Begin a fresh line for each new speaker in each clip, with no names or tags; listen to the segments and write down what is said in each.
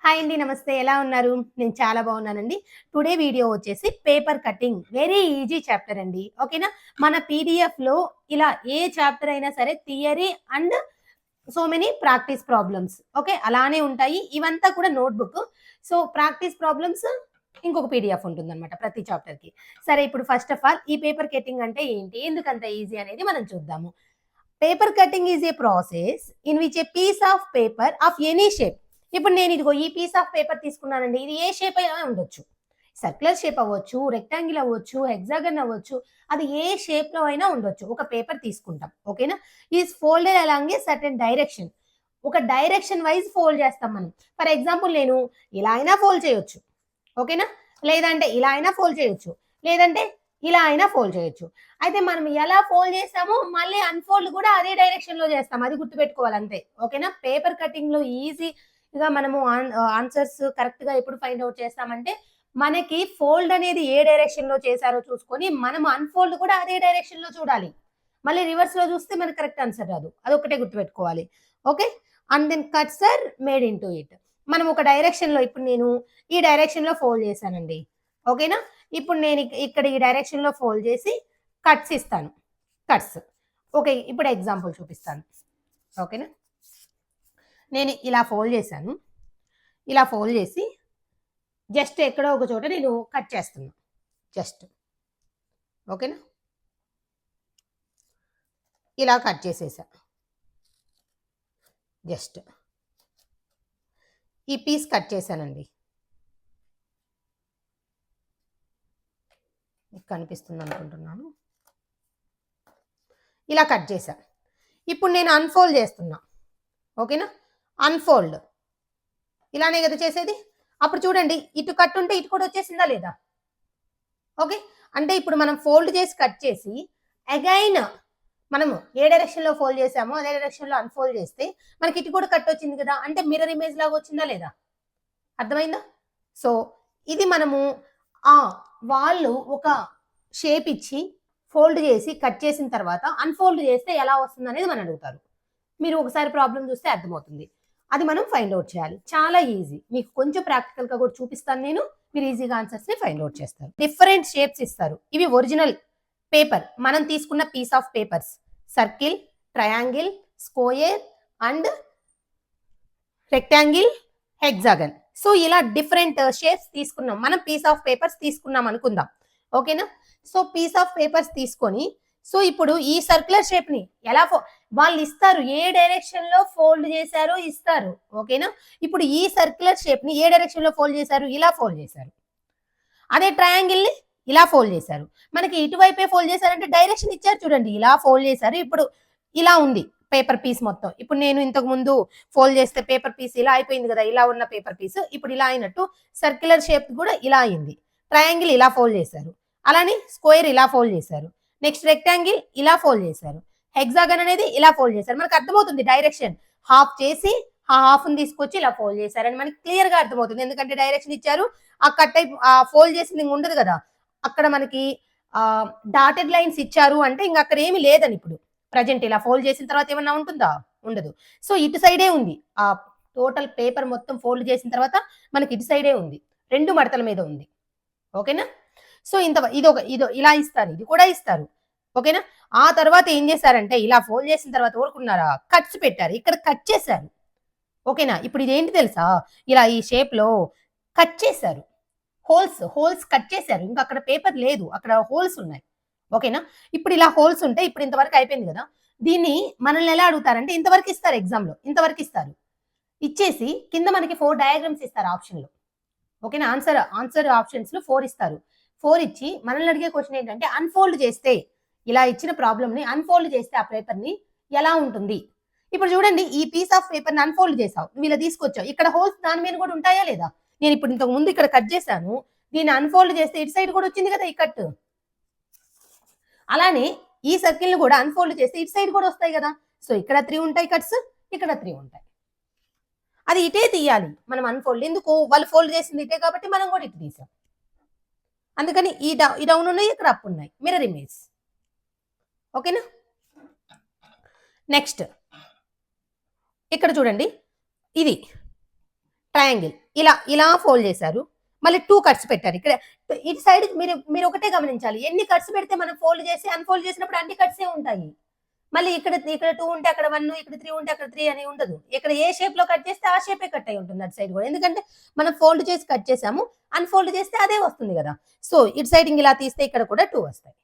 Hi అండి, నమస్తే. ఎలా ఉన్నారు? నేను చాలా బాగున్నానండి. టుడే వీడియో వచ్చేసి paper cutting. Very easy chapter అండి. ఓకేనా? మన పీడిఎఫ్‌లో ఇలా ఏ చాప్టర్ అయినా సరే theory and so many practice problems. Okay. అలానే ఉంటాయి. ఇవంతా కూడా నోట్‌బుక్. సో, ప్రాక్టీస్ ప్రాబ్లమ్స్ ఇంకొక పీడిఎఫ్ ఉంటుందన్నమాట ప్రతి చాప్టర్‌కి. సరే, ఇప్పుడు ఫస్ట్ ఆఫ్ ఆల్ ఈ పేపర్ కటింగ్ అంటే ఏంటి? ఎందుకంత ఈజీ అనేది మనం చూద్దాము. Paper cutting is a process in which a piece of paper of any shape. ఇప్పుడు నేను ఇదిగో ఈ పీస్ ఆఫ్ పేపర్ తీసుకున్నానండి. ఇది ఏ షేప్ అయినా ఉండొచ్చు. సర్క్యులర్ షేప్ అవ్వచ్చు, రెక్టాంగిల్ అవ్వచ్చు, హెక్సాగన్ అవ్వచ్చు. అది ఏ షేప్‌లో అయినా ఉండొచ్చు. ఒక పేపర్ తీసుకుంటాం. ఓకేనా? Is folded along a certain direction. ఒక డైరెక్షన్ వైస్ ఫోల్డ్ చేస్తాం మనం. ఫర్ ఎగ్జాంపుల్ నేను ఇలా అయినా ఫోల్డ్ చేయొచ్చు. ఓకేనా? లేదంటే ఇలా అయినా ఫోల్డ్ చేయొచ్చు. లేదంటే ఇలా అయినా ఫోల్డ్ చేయొచ్చు. అయితే మనం ఎలా ఫోల్డ్ చేసామో మళ్ళీ అన్‌ఫోల్డ్ కూడా అదే డైరెక్షన్‌లో చేస్తాం. అది గుర్తుపెట్టుకోవాలి అంతే. ఓకేనా? పేపర్ కటింగ్‌లో ఈజీగా మనము ఆన్సర్స్ కరెక్ట్‌గా ఎప్పుడు ఫైండ్ ఔట్ చేస్తామంటే, మనకి ఫోల్డ్ అనేది ఏ డైరెక్షన్‌లో చేశారో చూసుకొని, మనం అన్‌ఫోల్డ్ కూడా అదే డైరెక్షన్‌లో చూడాలి. మళ్ళీ రివర్స్‌లో చూస్తే మనకు కరెక్ట్ ఆన్సర్ రాదు. అదొక్కటే గుర్తుపెట్టుకోవాలి. Okay. And then cuts are made into it. మనం ఒక డైరెక్షన్‌లో ఇప్పుడు నేను ఈ డైరెక్షన్‌లో ఫోల్డ్ చేశానండి. ఓకేనా? ఇప్పుడు నేను ఇక్కడ ఈ డైరెక్షన్‌లో ఫోల్డ్ చేసి కట్స్ ఇస్తాను. కట్స్. ఓకే. ఇప్పుడు ఎగ్జాంపుల్ చూపిస్తాను. ఓకేనా? నేను ఇలా ఫోల్డ్ చేశాను. ఇలా ఫోల్డ్ చేసి జస్ట్ ఎక్కడో ఒక చోట నేను కట్ చేస్తున్నా. జస్ట్. ఓకేనా? ఇలా కట్ చేసేసా. జస్ట్. ఈ పీస్ కట్ చేశానండి. మీకు కనిపిస్తుంది అనుకుంటున్నాను. ఇలా కట్ చేశా. ఇప్పుడు నేను అన్‌ఫోల్డ్ చేస్తున్నా. ఓకేనా? అన్‌ఫోల్డ్. ఇలానే కదా చేసేది. అప్పుడు చూడండి, ఇటు కట్ ఉంటే ఇటు కూడా వచ్చేసిందా లేదా? ఓకే. అంటే ఇప్పుడు మనం ఫోల్డ్ చేసి కట్ చేసి అగైన్ మనము ఏ డైరెక్షన్‌లో ఫోల్డ్ చేసామో అదే డైరెక్షన్‌లో అన్‌ఫోల్డ్ చేస్తే మనకి ఇటు కూడా కట్ వచ్చింది కదా! అంటే మిర్రర్ ఇమేజ్ లాగా వచ్చిందా లేదా? అర్థమైందా? సో, ఇది మనము ఆ! వాళ్ళు ఒక షేప్ ఇచ్చి ఫోల్డ్ చేసి కట్ చేసిన తర్వాత అన్‌ఫోల్డ్ చేస్తే ఎలా వస్తుందనేది మనల్ని అడుగుతారు. మీరు ఒకసారి ప్రాబ్లమ్ చూస్తే అర్థమవుతుంది. అది మనం ఫైండ్ ఔట్ చేయాలి. చాలా ఈజీ. మీకు కొంచెం ప్రాక్టికల్‌గా కూడా చూపిస్తాను నేను. మీరు ఈజీగా ఆన్సర్స్‌ని ఫైండ్ ఔట్ చేస్తారు. డిఫరెంట్ షేప్స్ ఇస్తారు. ఇవి ఒరిజినల్ పేపర్. మనం తీసుకున్న piece of papers. Circle, triangle, square and rectangle, hexagon. So, ఇలా డిఫరెంట్ షేప్స్ తీసుకున్నాం. మనం పీస్ ఆఫ్ పేపర్స్ తీసుకున్నాం అనుకుందాం. ఓకేనా? సో, పీస్ ఆఫ్ పేపర్స్ తీసుకొని సో, ఇప్పుడు ఈ సర్క్యులర్ షేప్‌ని ఎలా వాళ్ళు ఇస్తారు. ఏ డైరెక్షన్‌లో ఫోల్డ్ చేశారో ఇస్తారు. ఓకేనా? ఇప్పుడు ఈ సర్క్యులర్ షేప్‌ని ఏ డైరెక్షన్‌లో ఫోల్డ్ చేశారు? ఇలా ఫోల్డ్ చేశారు. అదే ట్రయాంగిల్‌ని ఇలా ఫోల్డ్ చేశారు. మనకి ఇటువైపే ఫోల్డ్ చేశారంటే డైరెక్షన్ ఇచ్చారు చూడండి. ఇలా ఫోల్డ్ చేశారు. ఇప్పుడు ఇలా ఉంది పేపర్ పీస్ మొత్తం. ఇప్పుడు నేను ఇంతకు ముందు ఫోల్డ్ చేస్తే పేపర్ పీస్ ఇలా అయిపోయింది కదా! ఇలా ఉన్న పేపర్ పీస్ ఇప్పుడు ఇలా అయినట్టు సర్క్యులర్ షేప్ కూడా ఇలా అయింది. ట్రయాంగిల్ ఇలా ఫోల్డ్ చేశారు. అలానే స్క్వేర్ ఇలా ఫోల్డ్ చేశారు. నెక్స్ట్ రెక్టాంగిల్ ఇలా ఫోల్డ్ చేశారు. హెక్సాగన్ అనేది ఇలా ఫోల్డ్ చేశారు. మనకు అర్థమవుతుంది డైరెక్షన్. హాఫ్ చేసి ఆ హాఫ్‌ని తీసుకొచ్చి ఇలా ఫోల్డ్ చేశారని మనకి క్లియర్‌గా అర్థమవుతుంది. ఎందుకంటే డైరెక్షన్ ఇచ్చారు. ఆ కట్ అయి ఫోల్డ్ చేసింది ఇంక ఉండదు కదా! అక్కడ మనకి డాటెడ్ లైన్స్ ఇచ్చారు అంటే ఇంక అక్కడ ఏమి లేదని ఇప్పుడు. ప్రెజెంట్ ఇలా ఫోల్డ్ చేసిన తర్వాత ఏమన్నా ఉంటుందా? ఉండదు. సో, ఇటు సైడే ఉంది. ఆ టోటల్ పేపర్ మొత్తం ఫోల్డ్ చేసిన తర్వాత మనకి ఇటు సైడే ఉంది. 2 మడతల మీద ఉంది. ఓకేనా? సో, ఇదో ఇలా ఇస్తారు. ఇది కూడా ఇస్తారు. ఓకేనా? ఆ తర్వాత ఏం చేశారంటే ఇలా ఫోల్డ్ చేసిన తర్వాత ఊరుకున్నారా? కట్స్ పెట్టారు. ఇక్కడ కట్ చేశారు. ఓకేనా? ఇప్పుడు ఇదేంటి తెలుసా? ఇలా ఈ షేప్‌లో కట్ చేశారు. హోల్స్ కట్ చేశారు. ఇంక అక్కడ పేపర్ లేదు. అక్కడ హోల్స్ ఉన్నాయి. ఓకేనా? ఇప్పుడు ఇలా హోల్స్ ఉంటే ఇప్పుడు ఇంతవరకు అయిపోయింది గదా! దీన్ని మనల్ని ఎలా అడుగుతారంటే ఇంతవరకు ఇస్తారు ఎగ్జామ్‌లో. ఇంతవరకు ఇస్తారు. ఇచ్చేసి కింద మనకి 4 డయాగ్రామ్స్ ఇస్తారు ఆప్షన్‌లో. ఓకేనా? ఆన్సర్ ఆప్షన్స్‌లో 4 ఇస్తారు. 4 ఇచ్చి మనల్ని అడిగే క్వెషన్ ఏంటంటే అన్‌ఫోల్డ్ చేస్తే ఇలా ఇచ్చిన ప్రాబ్లమ్‌ని అన్‌ఫోల్డ్ చేస్తే ఆ పేపర్‌ని ఎలా ఉంటుంది? ఇప్పుడు చూడండి ఈ పీస్ ఆఫ్ పేపర్‌ని అన్‌ఫోల్డ్ చేసావు. నువ్వు ఇలా తీసుకొచ్చావు. ఇక్కడ హోల్స్ దాని మీద కూడా ఉంటాయా లేదా? నేను ఇప్పుడు ఇంతకు ముందు ఇక్కడ కట్ చేశాను. దీన్ని అన్‌ఫోల్డ్ చేస్తే ఇటు సైడ్ కూడా వచ్చింది కదా! ఈ కట్. అలానే ఈ సర్కిల్‌ని కూడా అన్‌ఫోల్డ్ చేస్తే ఇటు సైడ్ కూడా వస్తాయి కదా! సో, ఇక్కడ 3 ఉంటాయి కట్స్. ఇక్కడ 3 ఉంటాయి. అది ఇటే తీయాలి. మనం అన్‌ఫోల్డ్. ఎందుకు? వాళ్ళు ఫోల్డ్ చేసింది ఇటే కాబట్టి మనం కూడా ఇటు తీసాం. అందుకని ఈ డౌన్ ఉన్నాయి. ఇక్కడ అప్ ఉన్నాయి. Mirror image. ఓకేనా? నెక్స్ట్ ఇక్కడ చూడండి. ఇది ట్రయాంగిల్ ఇలా ఇలా ఫోల్డ్ చేశారు, మళ్ళీ 2 కట్స్ పెట్టారు. ఇక్కడ ఇటు సైడ్ మీరు ఒకటే గమనించాలి, ఎన్ని కట్స్ పెడితే మనం ఫోల్డ్ చేసి అన్ఫోల్డ్ చేసినప్పుడు అన్ని కట్సే ఉంటాయి. మళ్ళీ ఇక్కడ 2 ఉంటే అక్కడ 1, ఇక్కడ 3 ఉంటే అక్కడ 3 అని ఉండదు. ఇక్కడ ఏ షేప్ లో కట్ చేస్తే ఆ షేపే కట్ అయి ఉంటుంది అటు సైడ్ కూడా. ఎందుకంటే మనం ఫోల్డ్ చేసి కట్ చేసాము, అన్ఫోల్డ్ చేస్తే అదే వస్తుంది కదా. సో ఇటు సైడ్ ఇలా తీస్తే ఇక్కడ కూడా 2 వస్తాయి.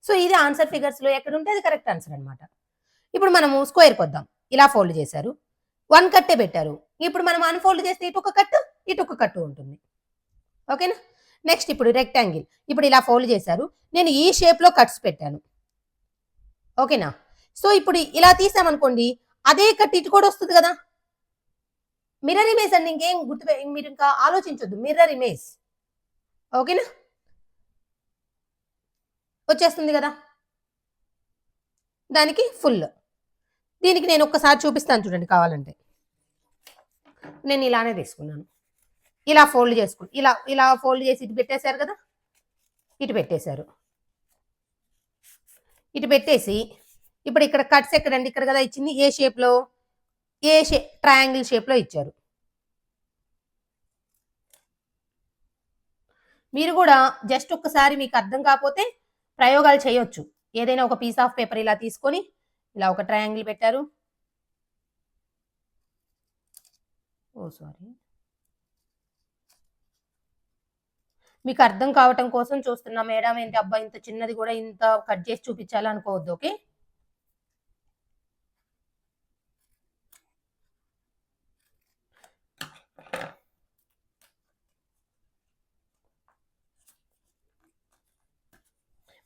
సో ఇది ఆన్సర్ ఫిగర్స్ లో ఎక్కడ ఉంటే అది కరెక్ట్ ఆన్సర్ అనమాట. ఇప్పుడు మనము స్క్వేర్కి వద్దాం. ఇలా ఫోల్డ్ చేశారు, 1 కట్టే పెట్టారు. ఇప్పుడు మనం అన్ఫోల్డ్ చేస్తే ఇటు ఒక కట్టు, ఇటు ఒక కట్టు ఉంటుంది. ఓకేనా. నెక్స్ట్ ఇప్పుడు రెక్టాంగిల్. ఇప్పుడు ఇలా ఫోల్డ్ చేశారు, నేను ఈ షేప్ లో కట్స్ పెట్టాను. ఓకేనా. సో ఇప్పుడు ఇలా తీసామనుకోండి, అదే కట్ ఇటు కూడా వస్తుంది కదా. మిర్రర్ ఇమేజ్ అండి, ఇంకేం మీరు ఇంకా ఆలోచించొద్దు, మిర్రర్ ఇమేజ్. ఓకేనా, వచ్చేస్తుంది కదా దానికి ఫుల్. దీనికి నేను ఒక్కసారి చూపిస్తాను చూడండి కావాలంటే. నేను ఇలానే తీసుకున్నాను, ఇలా ఫోల్డ్ చేసుకుని ఇలా ఫోల్డ్ చేసి ఇటు పెట్టేశారు కదా, ఇటు పెట్టేశారు. ఇటు పెట్టేసి ఇప్పుడు ఇక్కడ కట్స్ ఎక్కడండి, ఇక్కడ కదా ఇచ్చింది, ఏ షేప్లో, ట్రయాంగిల్ షేప్లో ఇచ్చారు. మీరు కూడా జస్ట్ ఒక్కసారి మీకు అర్థం కాకపోతే ప్రయోగాలు చేయొచ్చు. ఏదైనా ఒక పీస్ ఆఫ్ పేపర్ ఇలా తీసుకొని ఇలా ఒక ట్రయాంగిల్ పెట్టారు. మీకు అర్థం కావటం కోసం చూస్తున్నా మేడం, ఏంటి అబ్బా ఇంత చిన్నది కూడా ఇంత కట్ చేసి చూపించాలి అనుకోవద్దు. ఓకే,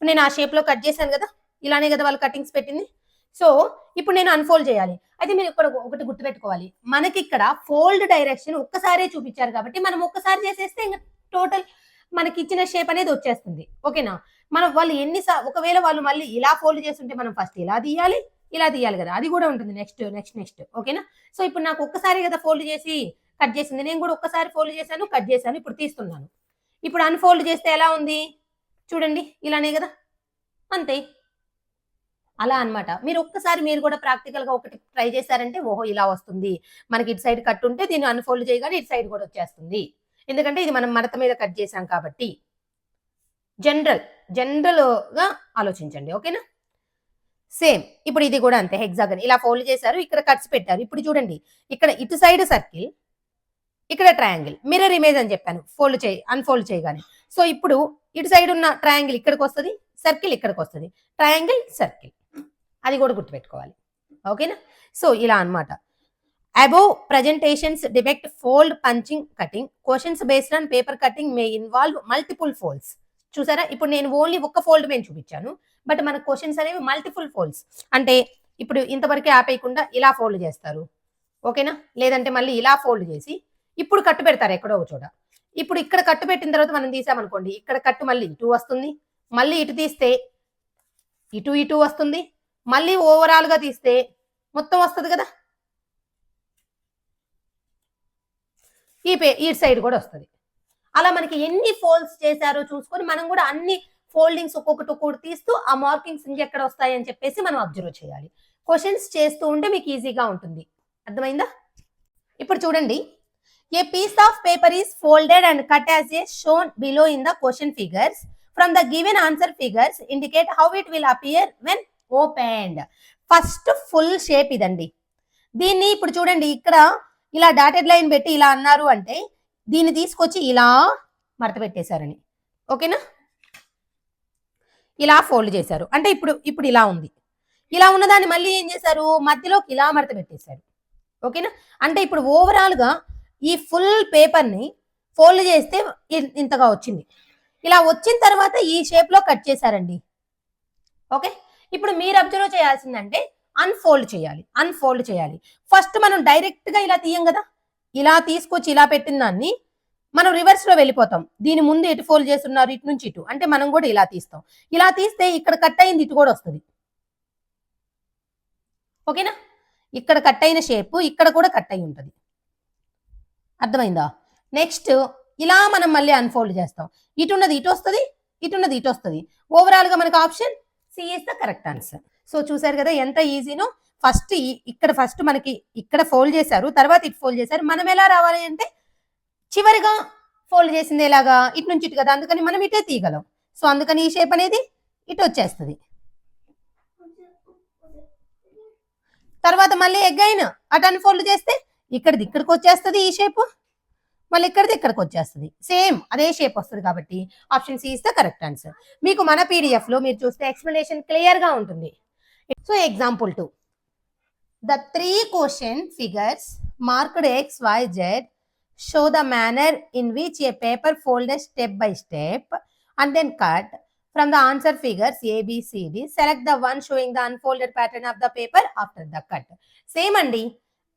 నేను ఆ షేప్ లో కట్ చేశాను కదా, ఇలానే కదా వాళ్ళు కటింగ్స్ పెట్టింది. సో ఇప్పుడు నేను అన్ఫోల్డ్ చేయాలి. అయితే మీరు ఇక్కడ ఒకటి గుర్తుపెట్టుకోవాలి, మనకి ఇక్కడ ఫోల్డ్ డైరెక్షన్ ఒక్కసారే చూపించారు కాబట్టి మనం ఒక్కసారి చేసేస్తే ఇంకా టోటల్ మనకి ఇచ్చిన షేప్ అనేది వచ్చేస్తుంది. ఓకేనా. మనం వాళ్ళు ఒకవేళ వాళ్ళు మళ్ళీ ఇలా ఫోల్డ్ చేస్తుంటే మనం ఫస్ట్ ఇలా తీయాలి కదా, అది కూడా ఉంటుంది నెక్స్ట్. ఓకేనా. సో ఇప్పుడు నాకు ఒక్కసారి కదా ఫోల్డ్ చేసి కట్ చేసింది, నేను కూడా ఒక్కసారి ఫోల్డ్ చేశాను, కట్ చేశాను, ఇప్పుడు తీస్తున్నాను. ఇప్పుడు అన్ఫోల్డ్ చేస్తే ఎలా ఉంది చూడండి, ఇలానే కదా, అంతే. అలా అనమాట. మీరు ఒక్కసారి మీరు కూడా ప్రాక్టికల్ గా ఒకటి ట్రై చేశారంటే ఓహో ఇలా వస్తుంది, మనకి ఇటు సైడ్ కట్ ఉంటే దీన్ని అన్ఫోల్డ్ చేయగానే ఇటు సైడ్ కూడా వచ్చేస్తుంది. ఎందుకంటే ఇది మనం మడత మీద కట్ చేసాం కాబట్టి. జనరల్ గా ఆలోచించండి. ఓకేనా. సేమ్ ఇప్పుడు ఇది కూడా అంతే, హెక్సాగన్ ఇలా ఫోల్డ్ చేశారు, ఇక్కడ కట్స్ పెట్టారు. ఇప్పుడు చూడండి, ఇక్కడ ఇటు సైడ్ సర్కిల్, ఇక్కడ ట్రయాంగిల్, మిర్రర్ ఇమేజ్ అని చెప్పాను అన్ఫోల్డ్ చేయగానే. సో ఇప్పుడు ఇటు సైడ్ ఉన్న ట్రయాంగిల్ ఇక్కడికి వస్తుంది, సర్కిల్ ఇక్కడికి వస్తుంది, ట్రయాంగిల్ సర్కిల్, అది కూడా గుర్తుపెట్టుకోవాలి. ఓకేనా. సో ఇలా అనమాట. Above presentations depict fold punching cutting. Questions based on paper cutting May involve multiple folds. చూసారా, ఇప్పుడు నేను ఓన్లీ ఒక్క ఫోల్డ్ మేము చూపించాను, బట్ మన క్వశ్చన్స్ అనేవి మల్టిపుల్ ఫోల్డ్స్. అంటే ఇప్పుడు ఇంతవరకే ఆపేయకుండా ఇలా ఫోల్డ్ చేస్తారు. ఓకేనా. లేదంటే మళ్ళీ ఇలా ఫోల్డ్ చేసి ఇప్పుడు కట్టు పెడతారు ఎక్కడో ఒక చోట. ఇప్పుడు ఇక్కడ కట్టు పెట్టిన తర్వాత మనం తీసామనుకోండి, ఇక్కడ కట్టు మళ్ళీ ఇటు వస్తుంది, మళ్ళీ ఇటు తీస్తే ఇటు వస్తుంది, మళ్ళీ ఓవరాల్ గా తీస్తే మొత్తం వస్తుంది కదా, ఈ సైడ్ కూడా వస్తుంది. అలా మనకి ఎన్ని ఫోల్డ్స్ చేశారో చూసుకొని మనం కూడా అన్ని ఫోల్డింగ్స్ ఒక్కొక్కటి తీస్తూ ఆ మార్కింగ్స్ ఇంకెక్కడ వస్తాయి అని చెప్పేసి మనం అబ్జర్వ్ చేయాలి. క్వశ్చన్స్ చేస్తూ ఉంటే మీకు ఈజీగా ఉంటుంది. అర్థమైందా. ఇప్పుడు చూడండి, a piece of paper is folded and cut as a shown below in the question figures. From the given answer figures indicate how it will appear when opened. First full shape ఇదండి. దీన్ని ఇప్పుడు చూడండి, ఇక్కడ ఇలా dotted line పెట్టి ఇలా అన్నారు అంటే దీన్ని తీసుకొచ్చి ఇలా మడత పెట్టేశారని. ఓకేనా. ఇలా ఫోల్డ్ చేశారు అంటే ఇప్పుడు ఇలా ఉంది. ఇలా ఉన్నదాన్ని మళ్ళీ ఏం చేశారు, మధ్యలోకి ఇలా మడత పెట్టేశారు. ఓకేనా. అంటే ఇప్పుడు ఓవరాల్ గా ఈ ఫుల్ పేపర్ ని ఫోల్డ్ చేస్తే ఇంతగా వచ్చింది. ఇలా వచ్చిన తర్వాత ఈ షేప్ లో కట్ చేశారండి. ఓకే. ఇప్పుడు మీరు అబ్జర్వ్ చేయాల్సిందంటే అన్ఫోల్డ్ చేయాలి. ఫస్ట్ మనం డైరెక్ట్ గా ఇలా తీయం కదా, ఇలా తీసుకొచ్చి ఇలా పెట్టిన దాన్ని మనం రివర్స్ లో వెళ్ళిపోతాం. దీని ముందు ఎటు ఫోల్డ్ చేస్తున్నారు, ఇటు నుంచి ఇటు, అంటే మనం కూడా ఇలా తీస్తాం. ఇలా తీస్తే ఇక్కడ కట్ అయింది, ఇటు కూడా వస్తుంది. ఓకేనా. ఇక్కడ కట్ అయిన షేప్ ఇక్కడ కూడా కట్ అయి ఉంటుంది. అర్థమైందా. నెక్స్ట్ ఇలా మనం మళ్ళీ అన్ఫోల్డ్ చేస్తాం. ఇటున్నది ఇటు వస్తుంది, ఇటున్నది ఇటు వస్తుంది. ఓవరాల్ గా మనకు option C is the correct answer. So చూసారు కదా ఎంత ఈజీనో. ఫస్ట్ మనకి ఇక్కడ ఫోల్డ్ చేశారు, తర్వాత ఇటు ఫోల్డ్ చేశారు. మనం ఎలా రావాలి అంటే చివరిగా ఫోల్డ్ చేసింది ఎలాగా ఇటు నుంచి ఇటు కదా, అందుకని మనం ఇటే తీయగలం. సో అందుకని ఈ షేప్ అనేది ఇటు వచ్చేస్తుంది. తర్వాత మళ్ళీ అగైన్ అటు అన్ఫోల్డ్ చేస్తే ఇక్కడిది ఇక్కడికి వచ్చేస్తుంది ఈ షేప్, మళ్ళీ ఇక్కడిది ఇక్కడికి వచ్చేస్తుంది, సేమ్ అదే షేప్ వస్తుంది. కాబట్టి option C is the correct answer. మీకు మన పీడిఎఫ్ లో మీరు చూస్తే ఎక్స్ప్లెనేషన్ క్లియర్ గా ఉంటుంది. So example 2, the 3 question figures marked x, y, z show the manner in which a paper folded step by step and then cut from the answer figures A, B, C, D. Select the one showing the unfolded pattern of the paper after the cut. Same అండి,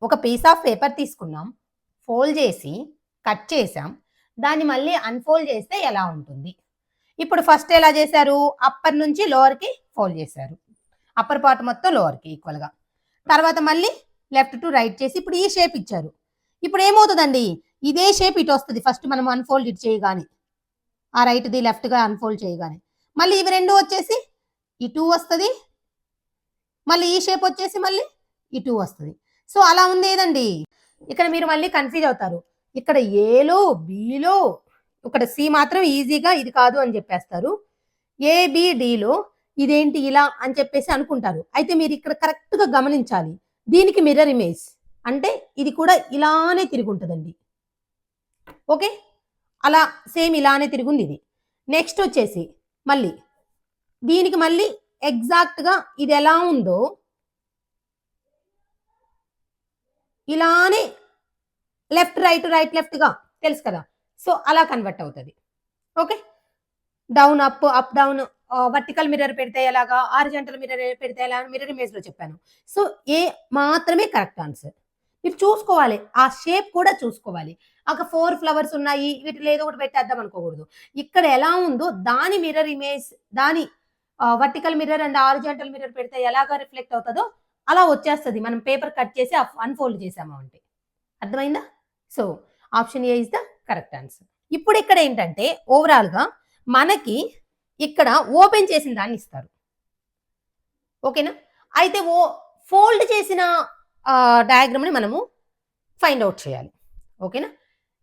ఒక piece of paper తీసుకున్నాం, fold చేసి cut చేసాం, దాన్ని మళ్ళీ unfold చేస్తే ఎలా ఉంటుంది. ఇప్పుడు ఫస్ట్ ఎలా చేశారు, అప్పర్ నుంచి లోవర్కి ఫోల్డ్ చేశారు, అప్పర్ పార్ట్ మొత్తం లోవర్కి ఈక్వల్గా. తర్వాత మళ్ళీ లెఫ్ట్ టు రైట్ చేసి ఇప్పుడు ఈ షేప్ ఇచ్చారు. ఇప్పుడు ఏమవుతుందండి, ఇదే షేప్ ఇటు వస్తుంది. ఫస్ట్ మనం అన్ఫోల్డ్ ఇటు చేయగానే, ఆ రైట్ది లెఫ్ట్గా అన్ఫోల్డ్ చేయగానే మళ్ళీ ఇవి రెండు వచ్చేసి ఇటు వస్తుంది, మళ్ళీ ఈ షేప్ వచ్చేసి మళ్ళీ ఇటు వస్తుంది. సో అలా ఉంది ఏదండి. ఇక్కడ మీరు మళ్ళీ కన్ఫ్యూజ్ అవుతారు, ఇక్కడ ఏలో బిలో ఇక్కడ సి మాత్రం ఈజీగా ఇది కాదు అని చెప్పేస్తారు, ఏబిడిలో ఇదేంటి ఇలా అని చెప్పేసి అనుకుంటారు. అయితే మీరు ఇక్కడ కరెక్ట్గా గమనించాలి, దీనికి మిర్రర్ ఇమేజ్ అంటే ఇది కూడా ఇలానే తిరిగి ఉంటుందండి. ఓకే, అలా సేమ్ ఇలానే తిరుగుంది ఇది. నెక్స్ట్ వచ్చేసి మళ్ళీ దీనికి మళ్ళీ ఎగ్జాక్ట్గా ఇది ఎలా ఉందో ఇలానే లెఫ్ట్ రైట్ రైట్ లెఫ్ట్గా తెలుసు కదా, సో అలా కన్వర్ట్ అవుతుంది. Okay, down up up down, vertical mirror పెడితే ఎలాగా, హారిజాంటల్ మిర్రర్ పెడితే ఎలా మిర్రర్ ఇమేజ్ లో చెప్పాను. సో ఏ మాత్రమే కరెక్ట్ ఆన్సర్. మీరు చూసుకోవాలి, ఆ షేప్ కూడా చూసుకోవాలి. ఒక 4 ఫ్లవర్స్ ఉన్నాయి, వీటిలో ఏదో ఒకటి పెట్టేద్దాం అనుకోకూడదు. ఇక్కడ ఎలా ఉందో దాని మిర్రర్ ఇమేజ్, దాని vertical mirror and horizontal mirror పెడితే ఎలాగా రిఫ్లెక్ట్ అవుతుందో అలా వచ్చేస్తుంది. మనం పేపర్ కట్ చేసి అన్ఫోల్డ్ చేసాము అంటే. అర్థమైందా? So option A is the correct answer. ఇప్పుడు ఇక్కడ ఏంటంటే ఓవరాల్ గా మనకి ఇక్కడ ఓపెన్ చేసిన దాన్ని ఇస్తారు. ఓకేనా, అయితే ఫోల్డ్ చేసిన డయాగ్రామ్ని మనము ఫైండ్ అవుట్ చేయాలి. ఓకేనా,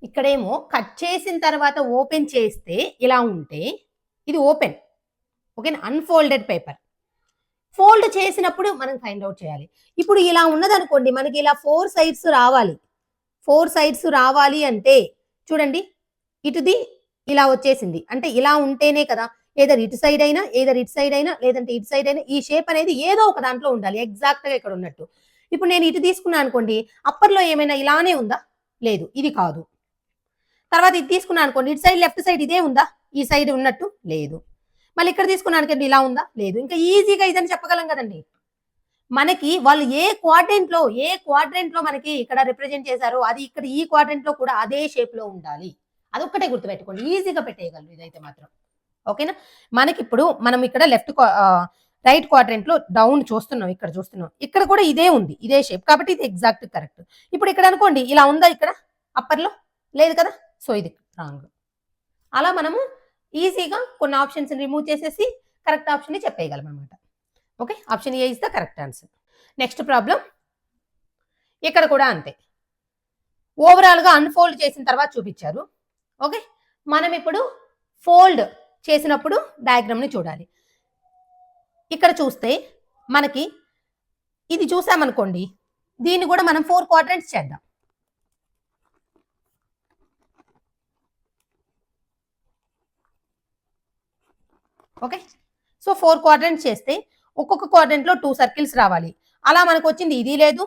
ఇక్కడేమో కట్ చేసిన తర్వాత ఓపెన్ చేస్తే ఇలా ఉంటే ఇది ఓపెన్. ఓకేనా, అన్ఫోల్డెడ్ పేపర్. ఫోల్డ్ చేసినప్పుడు మనం ఫైండ్ అవుట్ చేయాలి. ఇప్పుడు ఇలా ఉన్నదనుకోండి, మనకి ఇలా 4 సైడ్స్ రావాలి. 4 సైడ్స్ రావాలి అంటే చూడండి, ఇటుది ఇలా వచ్చేసింది అంటే ఇలా ఉంటేనే కదా, ఏదర్ ఇటు సైడ్ అయినా ఏదర్ ఇటు సైడ్ అయినా లేదంటే ఇటు సైడ్ అయినా ఈ షేప్ అనేది ఏదో ఒక దాంట్లో ఉండాలి ఎగ్జాక్ట్ గా ఇక్కడ ఉన్నట్టు. ఇప్పుడు నేను ఇటు తీసుకున్నాను అనుకోండి, అప్పర్లో ఏమైనా ఇలానే ఉందా, లేదు, ఇది కాదు. తర్వాత ఇది తీసుకున్నాను అనుకోండి, ఇటు సైడ్ లెఫ్ట్ సైడ్ ఇదే ఉందా, ఈ సైడ్ ఉన్నట్టు లేదు. మళ్ళీ ఇక్కడ తీసుకున్నాను అనుకోండి, ఇలా ఉందా, లేదు. ఇంకా ఈజీగా ఇదని చెప్పగలం కదండి. మనకి వాళ్ళు ఏ క్వాడ్రెంట్ లో మనకి ఇక్కడ రిప్రజెంట్ చేశారో అది ఇక్కడ ఈ క్వాడ్రెంట్ లో కూడా అదే షేప్ లో ఉండాలి. అదొక్కటే గుర్తుపెట్టుకోండి, ఈజీగా పెట్టేయగలరు ఇదైతే మాత్రం. ఓకేనా, మనకి ఇప్పుడు మనం ఇక్కడ రైట్ క్వాడ్రెంట్ లో డౌన్ చూస్తున్నాం, ఇక్కడ చూస్తున్నాం, ఇక్కడ కూడా ఇదే ఉంది, ఇదే షేప్, కాబట్టి ఇది ఎగ్జాక్ట్ కరెక్ట్. ఇప్పుడు ఇక్కడ అనుకోండి ఇలా ఉందా, ఇక్కడ అప్పర్ లో లేదు కదా, సో ఇది రాంగ్. అలా మనము ఈజీగా కొన్ని ఆప్షన్స్ రిమూవ్ చేసేసి కరెక్ట్ ఆప్షన్ ని చెప్పేయగలం అనమాట. Okay, option A is the correct answer. Next problem, ఇక్కడ కూడా అంతే, ఓవరాల్ గా అన్ఫోల్డ్ చేసిన తర్వాత చూపించారు. ఓకే, మనం ఇప్పుడు ఫోల్డ్ చేసినప్పుడు డయాగ్రామ్ ని చూడాలి. ఇక్కడ చూస్తే మనకి ఇది చూసామనుకోండి, దీన్ని కూడా మనం 4 క్వాడ్రెంట్స్ చేద్దాం. ఓకే, సో 4 క్వాడ్రెంట్స్ చేస్తే ఒక్కొక్క క్వాడ్రెంట్ లో 2 సర్కిల్స్ రావాలి. అలా మనకు వచ్చింది ఇది లేదు,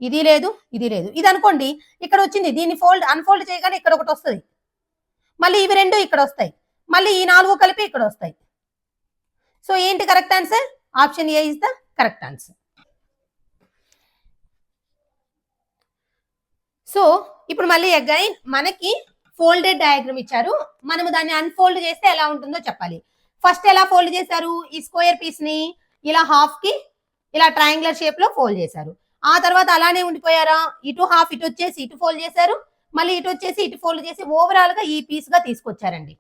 ఇది లేదు, ఇది లేదు. ఇది అనుకోండి ఇక్కడ వచ్చింది, దీన్ని అన్ఫోల్డ్ చేయగానే ఇక్కడ ఒకటి వస్తుంది, మళ్ళీ ఇవి రెండు ఇక్కడ వస్తాయి, మళ్ళీ ఈ 4 కలిపి ఇక్కడ వస్తాయి. సో ఏంటి correct answer? Option A is the correct answer. So ఇప్పుడు మళ్ళీ అగైన్ మనకి ఫోల్డెడ్ డయాగ్రామ్ ఇచ్చారు, మనము దాన్ని అన్ఫోల్డ్ చేస్తే ఎలా ఉంటుందో చెప్పాలి. ఫస్ట్ ఎలా ఫోల్డ్ చేశారు, ఈ స్క్వేర్ పీస్ ని ఇలా హాఫ్ కి ఇలా ట్రయాంగులర్ షేప్ లో ఫోల్డ్ చేశారు. ఆ తర్వాత అలానే ఉండిపోయారా, ఇటు హాఫ్ ఇటు వచ్చేసి ఇటు ఫోల్డ్ చేశారు, మళ్ళీ ఇటు వచ్చేసి ఇటు ఫోల్డ్ చేసి ఓవరాల్ గా ఈ పీస్ గా తీసుకొచ్చారండి.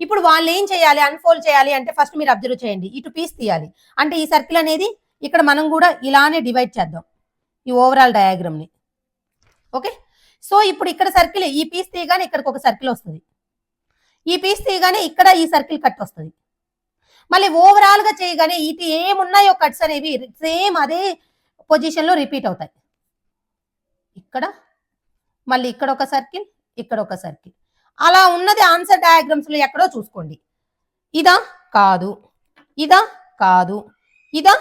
ఇప్పుడు వాళ్ళు ఏం చేయాలి, అన్ఫోల్డ్ చేయాలి అంటే ఫస్ట్ మీరు అబ్జర్వ్ చేయండి, ఇటు పీస్ తీయాలి. అంటే ఈ సర్కిల్ అనేది ఇక్కడ మనం కూడా ఇలానే డివైడ్ చేద్దాం ఈ ఓవరాల్ డయాగ్రామ్ ని. ఓకే, సో ఇప్పుడు ఇక్కడ సర్కిల్ ఈ పీస్ తీయగానే ఇక్కడికి ఒక సర్కిల్ వస్తుంది, ఈ పీస్ తీయగానే ఇక్కడ ఈ సర్కిల్ కట్ వస్తుంది. మళ్ళీ ఓవరాల్ గా చేయగానే ఇటు ఏమున్నాయో కట్స్ అనేవి సేమ్ అదే పొజిషన్ లో రిపీట్ అవుతాయి. ఇక్కడ మళ్ళీ ఇక్కడ ఒక సర్కిల్, ఇక్కడ ఒక సర్కిల్, అలా ఉన్నది ఆన్సర్ డయాగ్రామ్స్ లో ఎక్కడో చూసుకోండి. ఇదా కాదు, ఇదా కాదు, ఇదా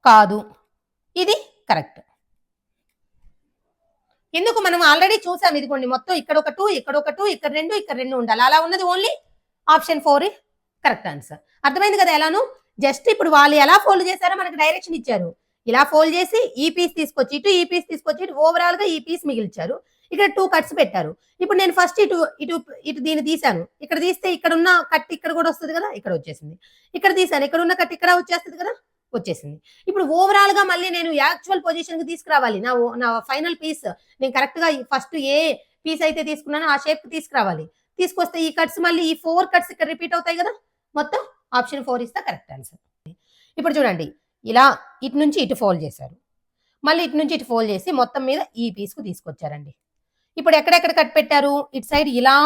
కాదు, ఇది కరెక్ట్. ఎందుకు మనం ఆల్రెడీ చూసాం, ఇదిగోండి మొత్తం ఇక్కడ ఒక 2, ఇక్కడ ఒక 2, ఇక్కడ 2, ఇక్కడ 2 ఉండాలి. అలా ఉన్నది ఓన్లీ ఆప్షన్ 4 కరెక్ట్ ఆన్సర్. అర్థమైంది కదా ఎలాను? జస్ట్ ఇప్పుడు వాళ్ళు ఎలా ఫోల్డ్ చేశారో మనకి డైరెక్షన్ ఇచ్చారు. ఇలా ఫోల్డ్ చేసి ఈ పీస్ తీసుకొచ్చి ఇటు, ఈ పీస్ తీసుకొచ్చి ఇటు, ఓవరాల్ గా ఈ పీస్ మిగిల్చారు. ఇక్కడ 2 కట్స్ పెట్టారు. ఇప్పుడు నేను ఫస్ట్ ఇటు ఇటు ఇటు దీన్ని తీసాను. ఇక్కడ తీస్తే ఇక్కడ ఉన్న కట్ ఇక్కడ కూడా వస్తుంది కదా, ఇక్కడ వచ్చేసింది. ఇక్కడ తీసాను, ఇక్కడ ఉన్న కట్ ఇక్కడ వచ్చేస్తుంది కదా, వచ్చేసింది. ఇప్పుడు ఓవరాల్ గా మళ్ళీ నేను యాక్చువల్ పొజిషన్ కి తీసుకురావాలి. నా ఫైనల్ పీస్ నేను కరెక్ట్ గా ఫస్ట్ ఏ పీస్ అయితే తీసుకున్నానో ఆ షేప్ కి తీసుకురావాలి. తీసుకొస్తే ఈ కట్స్ మళ్ళీ ఈ 4 కట్స్ ఇక్కడ రిపీట్ అవుతాయి కదా, మొత్తం option 4 is the correct answer. ఇప్పుడు చూడండి, ఇలా ఇటు నుంచి ఇటు ఫోల్డ్ చేశారు, మళ్ళీ ఇటు నుంచి ఇటు ఫోల్డ్ చేసి మొత్తం మీద ఈ పీస్ కు తీసుకొచ్చారండి. ఇప్పుడు ఎక్కడెక్కడ కట్ పెట్టారు? ఇటు సైడ్ ఇలా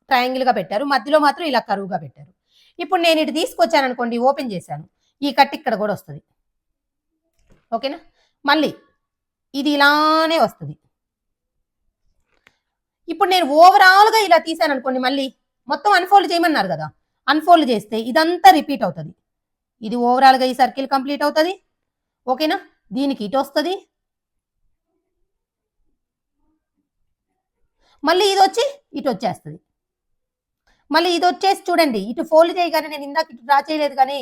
ట్రయాంగిల్ గా పెట్టారు, మధ్యలో మాత్రం ఇలా కరువుగా పెట్టారు. ఇప్పుడు నేను ఇటు తీసుకొచ్చాను అనుకోండి, ఓపెన్ చేశాను, ఈ కట్ ఇక్కడ కూడా వస్తుంది. ఓకేనా? మళ్ళీ ఇది ఇలానే వస్తుంది. ఇప్పుడు నేను ఓవరాల్ గా ఇలా తీసాను అనుకోండి, మళ్ళీ మొత్తం అన్ఫోల్డ్ చేయమన్నారు కదా, అన్ఫోల్డ్ చేస్తే ఇదంతా రిపీట్ అవుతుంది. ఇది ఓవరాల్ గా ఈ సర్కిల్ కంప్లీట్ అవుతుంది. ఓకేనా? దీనికి ఇటు వస్తుంది, మళ్ళీ ఇది వచ్చి ఇటు వచ్చేస్తుంది. మళ్ళీ ఇది వచ్చేసి చూడండి, ఇటు ఫోల్డ్ చేయగానే నేను ఇందాక ఇటు డ్రా చేయలేదు కానీ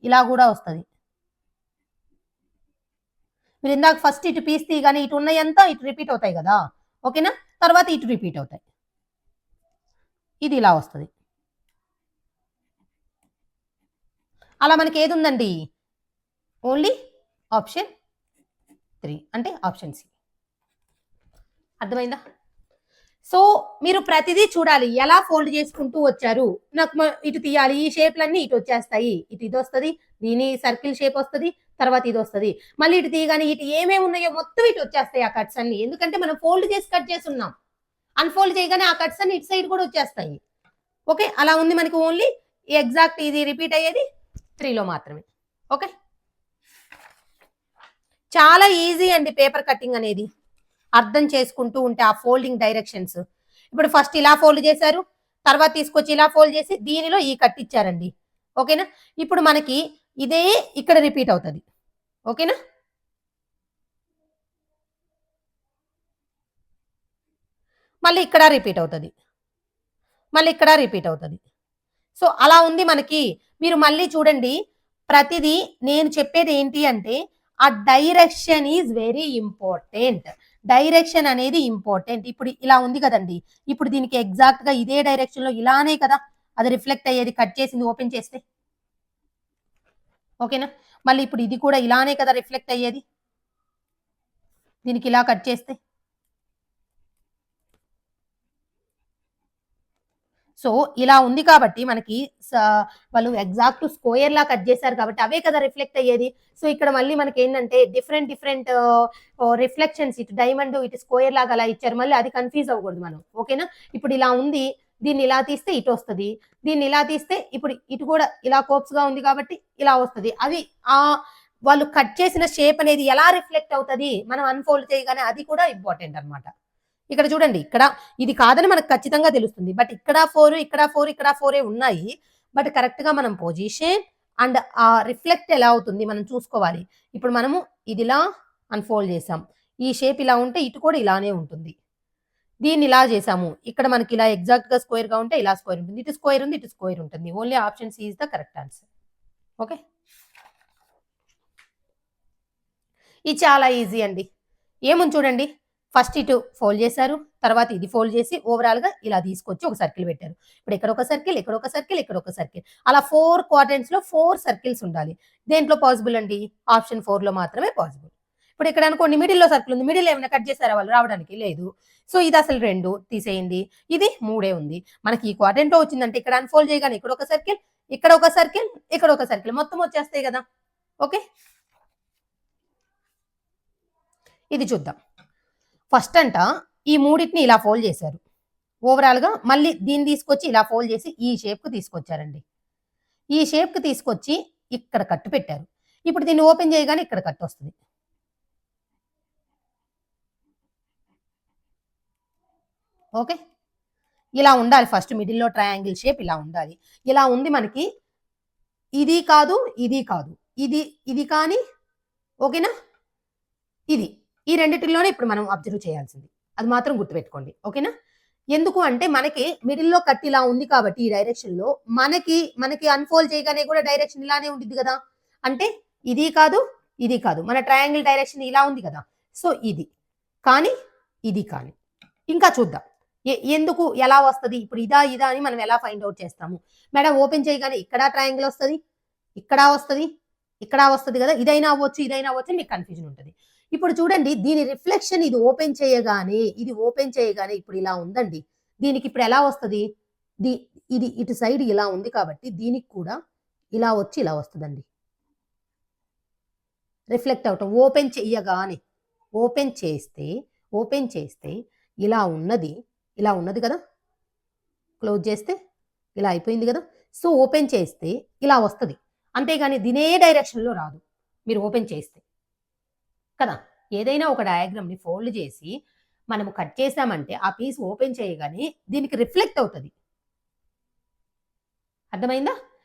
ఇలా కూడా వస్తుంది. మీరు ఇందాక ఫస్ట్ ఇటు పీస్ తీయగానే ఇటు ఉన్నాయంతా ఇటు రిపీట్ అవుతాయి కదా, ఓకేనా? తర్వాత ఇటు రిపీట్ అవుతాయి, ఇది ఇలా వస్తుంది. అలా మనకి ఏది ఉందండి? ఓన్లీ ఆప్షన్ 3 అంటే ఆప్షన్ సి. అర్థమైందా? సో మీరు ప్రతిదీ చూడాలి, ఎలా ఫోల్డ్ చేసుకుంటూ వచ్చారు. నాకు ఇటు తీయాలి, ఈ షేప్లన్నీ ఇటు వచ్చేస్తాయి, ఇటు ఇది వస్తుంది, దీని సర్కిల్ షేప్ వస్తుంది, తర్వాత ఇది వస్తుంది, మళ్ళీ ఇటు తీయగానే ఇటు ఏమేమి ఉన్నాయో మొత్తం ఇటు వచ్చేస్తాయి ఆ కట్స్ అన్ని. ఎందుకంటే మనం ఫోల్డ్ చేసి కట్ చేసి ఉన్నాం, అన్ఫోల్డ్ చేయగానే ఆ కట్స్ అన్ని ఇటు సైడ్ కూడా వచ్చేస్తాయి. ఓకే, అలా ఉంది మనకి. ఓన్లీ ఎగ్జాక్ట్ ఇది రిపీట్ అయ్యేది 3లో మాత్రమే. ఓకే, చాలా ఈజీ అండి పేపర్ కటింగ్ అనేది, అర్థం చేసుకుంటూ ఉంటే ఆ ఫోల్డింగ్ డైరెక్షన్స్. ఇప్పుడు ఫస్ట్ ఇలా ఫోల్డ్ చేశారు, తర్వాత తీసుకొచ్చి ఇలా ఫోల్డ్ చేసి దీనిలో ఈ కట్ ఇచ్చారండి. ఓకేనా? ఇప్పుడు మనకి ఇదే ఇక్కడ రిపీట్ అవుతుంది. ఓకేనా? మళ్ళీ ఇక్కడ రిపీట్ అవుతుంది, మళ్ళీ ఇక్కడ రిపీట్ అవుతుంది. సో అలా ఉంది మనకి. మీరు మళ్ళీ చూడండి, ప్రతిదీ నేను చెప్పేది ఏంటి అంటే ఆ direction is very important. Direction అనేది ఇంపార్టెంట్. ఇప్పుడు ఇలా ఉంది కదండి, ఇప్పుడు దీనికి ఎగ్జాక్ట్ గా ఇదే డైరెక్షన్ లో ఇలానే కదా అది రిఫ్లెక్ట్ అయ్యేది, కట్ చేసింది ఓపెన్ చేస్తే. ఓకేనా? మళ్ళీ ఇప్పుడు ఇది కూడా ఇలానే కదా రిఫ్లెక్ట్ అయ్యేది, దీనికి ఇలా కట్ చేస్తే. సో ఇలా ఉంది కాబట్టి మనకి వాళ్ళు ఎగ్జాక్ట్ స్క్వేర్ లా కట్ చేశారు కాబట్టి అవే కదా రిఫ్లెక్ట్ అయ్యేది. సో ఇక్కడ మళ్ళీ మనకి ఏంటంటే డిఫరెంట్ డిఫరెంట్ రిఫ్లెక్షన్స్, ఇటు డైమండ్ ఇటు స్క్వేర్ లాగా అలా ఇచ్చారు, మళ్ళీ అది కన్ఫ్యూజ్ అవ్వకూడదు మనం. ఓకేనా? ఇప్పుడు ఇలా ఉంది, దీన్ని ఇలా తీస్తే ఇటు వస్తుంది, దీన్ని ఇలా తీస్తే ఇప్పుడు ఇటు కూడా ఇలా కోప్స్ గా ఉంది కాబట్టి ఇలా వస్తుంది. అది ఆ వాళ్ళు కట్ చేసిన షేప్ అనేది ఎలా రిఫ్లెక్ట్ అవుతుంది మనం అన్ఫోల్డ్ చేయగానే, అది కూడా ఇంపార్టెంట్ అనమాట. ఇక్కడ చూడండి, ఇక్కడ ఇది కాదని మనకు ఖచ్చితంగా తెలుస్తుంది, బట్ ఇక్కడ 4 ఇక్కడ 4 ఇక్కడ 4 ఉన్నాయి. బట్ కరెక్ట్ గా మనం పొజిషన్ అండ్ ఆ రిఫ్లెక్ట్ ఎలా అవుతుంది మనం చూసుకోవాలి. ఇప్పుడు మనము ఇది ఇలా అన్ఫోల్డ్ చేసాం, ఈ షేప్ ఇలా ఉంటే ఇటు కూడా ఇలానే ఉంటుంది. దీన్ని ఇలా చేసాము, ఇక్కడ మనకి ఇలా ఎగ్జాక్ట్ గా స్క్వేర్ గా ఉంటే ఇలా స్క్వేర్ ఉంటుంది, ఇటు స్క్వేర్ ఉంది, ఇటు స్క్వేర్ ఉంటుంది. Only option C is the correct answer. Okay, ఇది చాలా ఈజీ అండి. ఏముంది చూడండి, ఫస్ట్ ఇటు ఫోల్డ్ చేశారు, తర్వాత ఇది ఫోల్డ్ చేసి ఓవరాల్ గా ఇలా తీసుకొచ్చి ఒక సర్కిల్ పెట్టారు. ఇప్పుడు ఇక్కడ ఒక సర్కిల్, ఇక్కడ ఒక సర్కిల్, ఇక్కడ ఒక సర్కిల్, అలా 4 క్వాడ్రంట్స్ లో 4 సర్కిల్స్ ఉండాలి. దేంట్లో పాసిబుల్ అండి? ఆప్షన్ 4 లో మాత్రమే పాసిబుల్. ఇప్పుడు ఇక్కడ అనుకోండి మిడిల్ లో సర్కిల్ ఉంది, మిడిల్ ఏమైనా కట్ చేశారా వాళ్ళు రావడానికి? లేదు. సో ఇది అసలు 2 తీసేయండి, ఇది 3 ఉంది. మనకి ఈ క్వాడ్రంట్ లో వచ్చిందంటే ఇక్కడ అన్ఫోల్డ్ చేయగానే ఇక్కడ ఒక సర్కిల్, ఇక్కడ ఒక సర్కిల్, ఇక్కడ ఒక సర్కిల్, మొత్తం వచ్చేస్తాయి కదా. ఓకే, ఇది చూద్దాం. ఫస్ట్ అంట ఈ మూడింటిని ఇలా ఫోల్డ్ చేశారు. ఓవరాల్గా మళ్ళీ దీన్ని తీసుకొచ్చి ఇలా ఫోల్డ్ చేసి ఈ షేప్కి తీసుకొచ్చారండి. ఈ షేప్కి తీసుకొచ్చి ఇక్కడ కట్టు పెట్టారు. ఇప్పుడు దీన్ని ఓపెన్ చేయగానే ఇక్కడ కట్టు వస్తుంది. ఓకే, ఇలా ఉండాలి. ఫస్ట్ మిడిల్లో ట్రయాంగిల్ షేప్ ఇలా ఉండాలి. ఇలా ఉంది మనకి. ఇది కాదు, ఇది కాదు, ఇది కానీ, ఓకేనా, ఇది, ఈ రెండిటిలోనే ఇప్పుడు మనం అబ్జర్వ్ చేయాల్సింది. అది మాత్రం గుర్తుపెట్టుకోండి. ఓకేనా, ఎందుకు అంటే మనకి మిడిల్లో కట్ ఇలా ఉంది కాబట్టి ఈ డైరెక్షన్ లో మనకి అన్ఫోల్డ్ చేయగానే కూడా డైరెక్షన్ ఇలానే ఉంటుంది కదా. అంటే ఇది కాదు, ఇది కాదు, మన ట్రయాంగిల్ డైరెక్షన్ ఇలా ఉంది కదా. సో ఇది కానీ, ఇది కానీ. ఇంకా చూద్దాం ఎందుకు ఎలా వస్తుంది. ఇప్పుడు ఇదా అని మనం ఎలా ఫైండ్ అవుట్ చేస్తాము? మేడం ఓపెన్ చేయగానే ఇక్కడ ట్రయాంగిల్ వస్తుంది, ఇక్కడ వస్తుంది, ఇక్కడ వస్తుంది కదా. ఇదైనా అవ్వచ్చు, ఇదైనా అవ్వచ్చు, మీకు కన్ఫ్యూజన్ ఉంటుంది. ఇప్పుడు చూడండి, దీని రిఫ్లెక్షన్ ఇది ఓపెన్ చేయగానే ఇప్పుడు ఇలా ఉందండి. దీనికి ఇప్పుడు ఎలా వస్తుంది? ఇది ఇటు సైడ్ ఇలా ఉంది కాబట్టి దీనికి కూడా ఇలా వచ్చి ఇలా వస్తుందండి. రిఫ్లెక్ట్ అవటం ఓపెన్ చేయగానే, ఓపెన్ చేస్తే ఇలా ఉన్నది కదా. క్లోజ్ చేస్తే ఇలా అయిపోయింది కదా. సో ఓపెన్ చేస్తే ఇలా వస్తుంది, అంతేగాని దీనే డైరెక్షన్లో రాదు మీరు ఓపెన్ చేస్తే కదా. ఏదైనా ఒక డయాగ్రామ్ని ఫోల్డ్ చేసి మనము కట్ చేసామంటే ఆ పీస్ ఓపెన్ చేయగానే దీనికి రిఫ్లెక్ట్ అవుతుంది. అర్థమైందా?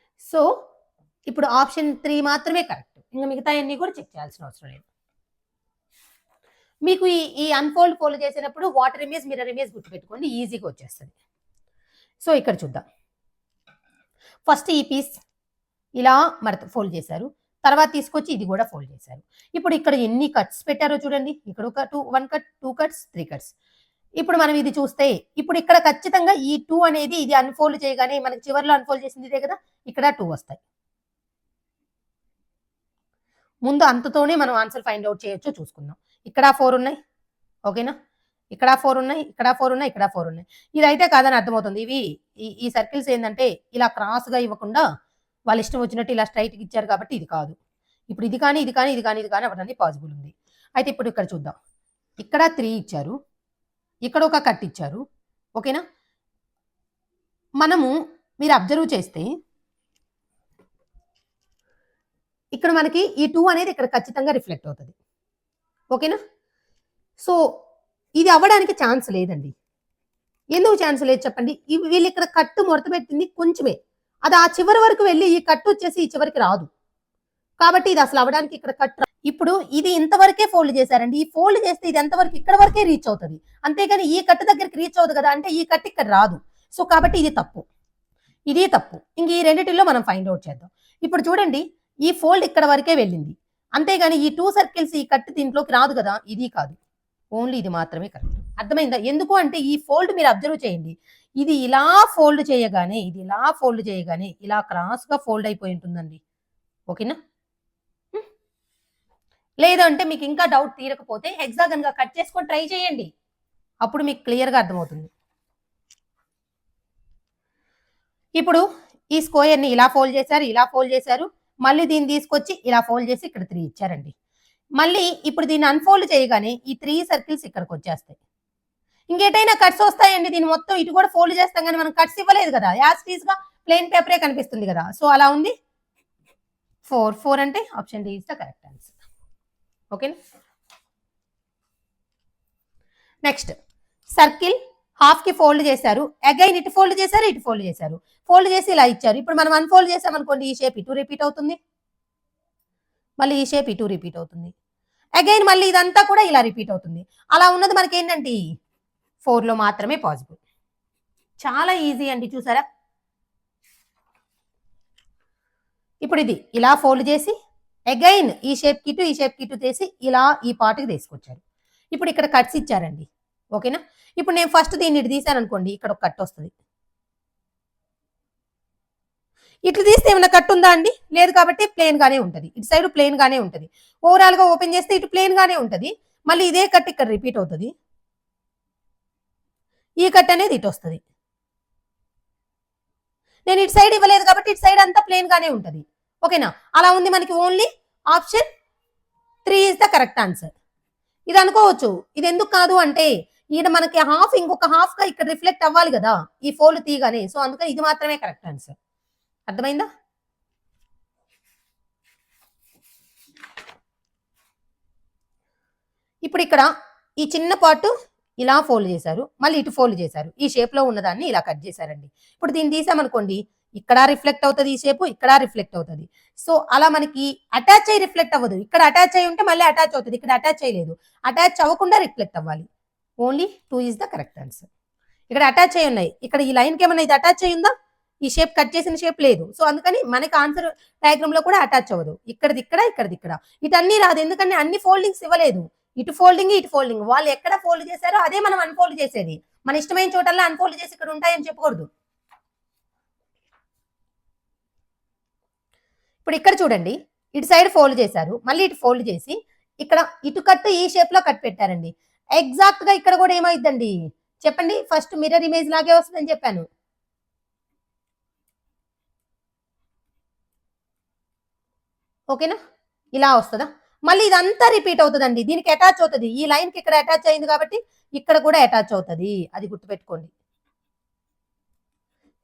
సో ఇప్పుడు ఆప్షన్ 3 మాత్రమే కరెక్ట్. ఇంకా మిగతా అన్ని కూడా చెక్ చేయాల్సిన అవసరం లేదు. మీకు ఈ ఫోల్డ్ చేసినప్పుడు వాటర్ ఇమేజ్, మిర్రర్ ఇమేజ్ గుర్తుపెట్టుకోండి, ఈజీగా వచ్చేస్తుంది. సో ఇక్కడ చూద్దాం. ఫస్ట్ ఈ పీస్ ఇలా ఫోల్డ్ చేశారు, తర్వాత తీసుకొచ్చి ఇది కూడా ఫోల్డ్ చేశారు. ఇప్పుడు ఇక్కడ ఎన్ని కట్స్ పెట్టారో చూడండి. ఇక్కడ ఒక 1 కట్, 2 కట్స్, 3 కట్స్. ఇప్పుడు మనం ఇది చూస్తే ఇప్పుడు ఇక్కడ ఖచ్చితంగా ఈ 2 అనేది ఇది అన్ఫోల్డ్ చేయగానే మనకి చివరిలో అన్ఫోల్డ్ చేసింది ఇదే కదా, ఇక్కడ 2 వస్తాయి. ముందు అంతతోనే మనం ఆన్సర్ ఫైండ్ అవుట్ చేయొచ్చు చూసుకుందాం. ఇక్కడ 4 ఉన్నాయి, ఓకేనా, ఇక్కడ 4 ఉన్నాయి, ఇక్కడ 4 ఉన్నాయి, ఇక్కడ 4 ఉన్నాయి. ఇదైతే కాదని అర్థమవుతుంది. ఇవి ఈ సర్కిల్స్ ఏంటంటే ఇలా క్రాస్గా ఇవ్వకుండా వాళ్ళు ఇష్టం వచ్చినట్టు ఇలా స్ట్రైట్గా ఇచ్చారు కాబట్టి ఇది కాదు. ఇప్పుడు ఇది కానీ, ఇది కానీ, ఇది కానీ, ఇది కానీ అవ్వడానికి పాసిబుల్ ఉంది. అయితే ఇప్పుడు ఇక్కడ చూద్దాం. ఇక్కడ 3 ఇచ్చారు, ఇక్కడ ఒక కట్ ఇచ్చారు, ఓకేనా. మీరు అబ్జర్వ్ చేస్తే ఇక్కడ మనకి ఈ 2 అనేది ఇక్కడ ఖచ్చితంగా రిఫ్లెక్ట్ అవుతుంది, ఓకేనా. సో ఇది అవ్వడానికి ఛాన్స్ లేదండి. ఎందుకు ఛాన్స్ లేదు చెప్పండి? వీళ్ళు ఇక్కడ కట్టు ముడత పెట్టింది కొంచెమే, అది ఆ చివరి వరకు వెళ్ళి ఈ కట్టు వచ్చేసి ఈ చివరికి రాదు కాబట్టి ఇది అసలు అవ్వడానికి ఇక్కడ కట్. ఇప్పుడు ఇది ఇంతవరకే ఫోల్డ్ చేశారండి. ఈ ఫోల్డ్ చేస్తే ఇది ఎంతవరకు ఇక్కడ వరకే రీచ్ అవుతుంది, అంతేగాని ఈ కట్టు దగ్గరికి రీచ్ అవుతుంది కదా, అంటే ఈ కట్టు ఇక్కడ రాదు. సో కాబట్టి ఇది తప్పు, ఇది తప్పు. ఇంక ఈ రెండిటిలో మనం ఫైండ్ అవుట్ చేద్దాం. ఇప్పుడు చూడండి, ఈ ఫోల్డ్ ఇక్కడ వరకే వెళ్ళింది, అంతేగాని ఈ 2 సర్కిల్స్ ఈ కట్టు దీంట్లోకి రాదు కదా, ఇది కాదు, ఓన్లీ ఇది మాత్రమే కరెక్ట్. అర్థమైందా? ఎందుకు అంటే ఈ ఫోల్డ్ మీరు అబ్జర్వ్ చేయండి, ఇది ఇలా ఫోల్డ్ చేయగానే ఇలా క్రాస్గా ఫోల్డ్ అయిపోయి ఉంటుందండి, ఓకేనా. లేదంటే మీకు ఇంకా డౌట్ తీరకపోతే హెక్సాగన్గా కట్ చేసుకొని ట్రై చేయండి, అప్పుడు మీకు క్లియర్గా అర్థమవుతుంది. ఇప్పుడు ఈ స్క్వేర్ని ఇలా ఫోల్డ్ చేశారు, మళ్ళీ దీన్ని తీసుకొచ్చి ఇలా ఫోల్డ్ చేసి ఇక్కడ 3 ఇచ్చారండి. మళ్ళీ ఇప్పుడు దీన్ని అన్ఫోల్డ్ చేయగానే ఈ 3 సర్కిల్స్ ఇక్కడికి వచ్చేస్తాయి. ఇంకేటైనా కట్స్ వస్తాయండి, దీన్ని మొత్తం ఇటు కూడా ఫోల్డ్ చేస్తాం కానీ మనం కట్స్ ఇవ్వలేదు కదా, యాజ్ టీజ్ గా ప్లెయిన్ పేపరే కనిపిస్తుంది కదా. సో అలా ఉంది. 4 అంటే option D is the correct answer, ఓకేనా. నెక్స్ట్ సర్కిల్ హాఫ్ కి ఫోల్డ్ చేశారు, అగైన్ ఇటు ఫోల్డ్ చేశారు, ఫోల్డ్ చేసి ఇలా ఇచ్చారు. ఇప్పుడు మనం అన్ఫోల్డ్ చేసామనుకోండి, ఈ షేప్ ఇటు రిపీట్ అవుతుంది, మళ్ళీ ఈ షేప్ ఇటు రిపీట్ అవుతుంది, అగైన్ మళ్ళీ ఇదంతా కూడా ఇలా రిపీట్ అవుతుంది. అలా ఉన్నది మనకి ఏంటంటే 4లో మాత్రమే పాసిబుల్. చాలా ఈజీ అండి, చూసారా. ఇప్పుడు ఇది ఇలా ఫోల్డ్ చేసి అగైన్ ఈ షేప్ కిటు తీసి ఇలా ఈ పార్ట్కి తీసుకొచ్చారు. ఇప్పుడు ఇక్కడ కట్స్ ఇచ్చారండి, ఓకేనా. ఇప్పుడు నేను ఫస్ట్ దీన్ని ఇటు తీసాను అనుకోండి, ఇక్కడ ఒక కట్ వస్తుంది. ఇట్లా తీస్తే ఏమైనా కట్ ఉందా అండి? లేదు కాబట్టి ప్లేన్ గానే ఉంటుంది, ఇటు సైడ్ ప్లేన్ గానే ఉంటుంది. ఓవరాల్ గా ఓపెన్ చేస్తే ఇటు ప్లేన్ గానే ఉంటుంది, మళ్ళీ ఇదే కట్ ఇక్కడ రిపీట్ అవుతుంది, ఈ కట్ అనేది ఇటు వస్తుంది. నేను ఇటు సైడ్ ఇవ్వలేదు కాబట్టి ఇటు సైడ్ అంతా ప్లేన్ గానే ఉంటుంది, ఓకేనా. అలా ఉంది మనకి. Only option 3 is the correct answer. ఇది అనుకోవచ్చు. ఇది ఎందుకు కాదు అంటే ఈడ మనకి హాఫ్ ఇంకొక హాఫ్ గా ఇక్కడ రిఫ్లెక్ట్ అవ్వాలి కదా ఈ ఫోల్డ్ తీయగానే. సో అందుకని ఇది మాత్రమే కరెక్ట్ ఆన్సర్. అర్థమైందా? ఇప్పుడు ఇక్కడ ఈ చిన్న పార్ట్ ఇలా ఫోల్డ్ చేశారు, మళ్ళీ ఇటు ఫోల్డ్ చేశారు. ఈ షేప్ లో ఉన్నదాన్ని ఇలా కట్ చేశారండి. ఇప్పుడు దీన్ని తీసామనుకోండి, ఇక్కడ రిఫ్లెక్ట్ అవుతుంది ఈ షేప్, ఇక్కడ రిఫ్లెక్ట్ అవుతుంది. సో అలా మనకి అటాచ్ అయ్యి రిఫ్లెక్ట్ అవ్వదు. ఇక్కడ అటాచ్ అయ్యి ఉంటే మళ్ళీ అటాచ్ అవుతుంది, ఇక్కడ అటాచ్ అయ్యలేదు. అటాచ్ అవ్వకుండా రిఫ్లెక్ట్ అవ్వాలి. Only 2 is the correct answer. ఇక్కడ అటాచ్ అయ్యి ఉన్నాయి. ఇక్కడ ఈ లైన్ కి ఏమన్నా ఇది అటాచ్ అయ్యి ఉందా? ఈ షేప్ కట్ చేసిన షేప్ లేదు. సో అందుకని మనకి ఆన్సర్ డయాగ్రామ్ లో కూడా అటాచ్ అవ్వదు. ఇక్కడిది ఇక్కడ, ఇక్కడిది ఇక్కడ. ఇటన్నీ రాదు, ఎందుకంటే అన్ని ఫోల్డింగ్స్ ఇవ్వలేదు. ఇటు ఫోల్డింగ్, ఇటు ఫోల్డింగ్. వాళ్ళు ఎక్కడ ఫోల్డ్ చేశారో అదే మనం అన్ఫోల్డ్ చేసేది. మన ఇష్టమైన చోటల్లా అన్ఫోల్డ్ చేసి ఇక్కడ ఉంటాయని చెప్పకూడదు. ఇప్పుడు ఇక్కడ చూడండి, ఇటు సైడ్ ఫోల్డ్ చేశారు, మళ్ళీ ఇటు ఫోల్డ్ చేసి ఇక్కడ ఇటు కట్ ఈ షేప్ లో కట్ పెట్టారండి. ఎగ్జాక్ట్ గా ఇక్కడ కూడా ఏమైందండి చెప్పండి? ఫస్ట్ మిర్రర్ ఇమేజ్ లాగే వస్తుందని చెప్పాను. ఓకేనా? ఇలా వస్తుందా? మళ్ళీ ఇదంతా రిపీట్ అవుతుందండి. దీనికి అటాచ్ అవుతుంది. ఈ లైన్ కి ఇక్కడ అటాచ్ అయింది కాబట్టి ఇక్కడ కూడా అటాచ్ అవుతుంది. అది గుర్తుపెట్టుకోండి.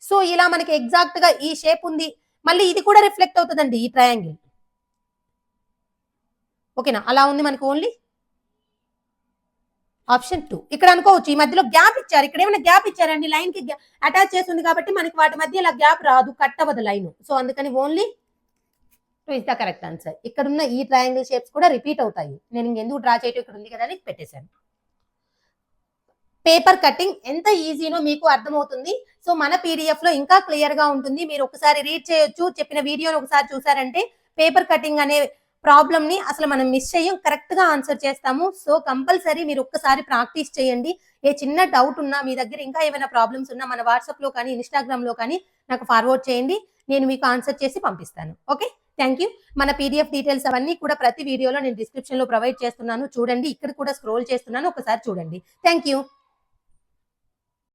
సో ఇలా మనకి ఎగ్జాక్ట్ గా ఈ షేప్ ఉంది, మళ్ళీ ఇది కూడా రిఫ్లెక్ట్ అవుతుందండి ఈ ట్రయాంగిల్. ఓకేనా? అలా ఉంది మనకి ఓన్లీ ఆప్షన్ 2. ఇక్కడ అనుకోవచ్చు ఈ మధ్యలో గ్యాప్ ఇచ్చారు. ఇక్కడ ఏమైనా గ్యాప్ ఇచ్చారండి, లైన్ కి అటాచ్ చేస్తుంది కాబట్టి మనకి వాటి మధ్య ఇలా గ్యాప్ రాదు, కట్ అవ్వదు లైన్. సో అందుకని only 2 is the correct answer. ఇక్కడ ఉన్న ఈ ట్రయాంగిల్ షేప్స్ కూడా రిపీట్ అవుతాయి. నేను ఇంకెందుకు డ్రా చేయటం, ఇక్కడ ఉంది కదా అని పెట్టేశాను. పేపర్ కటింగ్ ఎంత ఈజీనో మీకు అర్థమవుతుంది. సో మన పీడిఎఫ్ లో ఇంకా క్లియర్ గా ఉంటుంది. మీరు ఒకసారి రీడ్ చేయొచ్చు. చెప్పిన వీడియోని ఒకసారి చూసారంటే పేపర్ కటింగ్ అనే ప్రాబ్లమ్ ని అసలు మనం మిస్ చేయం, కరెక్ట్ గా ఆన్సర్ చేస్తాము. సో కంపల్సరీ మీరు ఒక్కసారి ప్రాక్టీస్ చేయండి. ఏ చిన్న డౌట్ ఉన్నా, మీ దగ్గర ఇంకా ఏమైనా ప్రాబ్లమ్స్ ఉన్నా మన వాట్సాప్ లో కానీ ఇన్స్టాగ్రామ్ లో కానీ నాకు ఫార్వర్డ్ చేయండి. నేను మీకు ఆన్సర్ చేసి పంపిస్తాను. Okay, thank you. మన పీడిఎఫ్ డీటెయిల్స్ అవన్నీ కూడా ప్రతి వీడియోలో నేను డిస్క్రిప్షన్ లో ప్రొవైడ్ చేస్తున్నాను. చూడండి, ఇక్కడ కూడా స్క్రోల్ చేస్తున్నాను, ఒకసారి చూడండి. Thank you.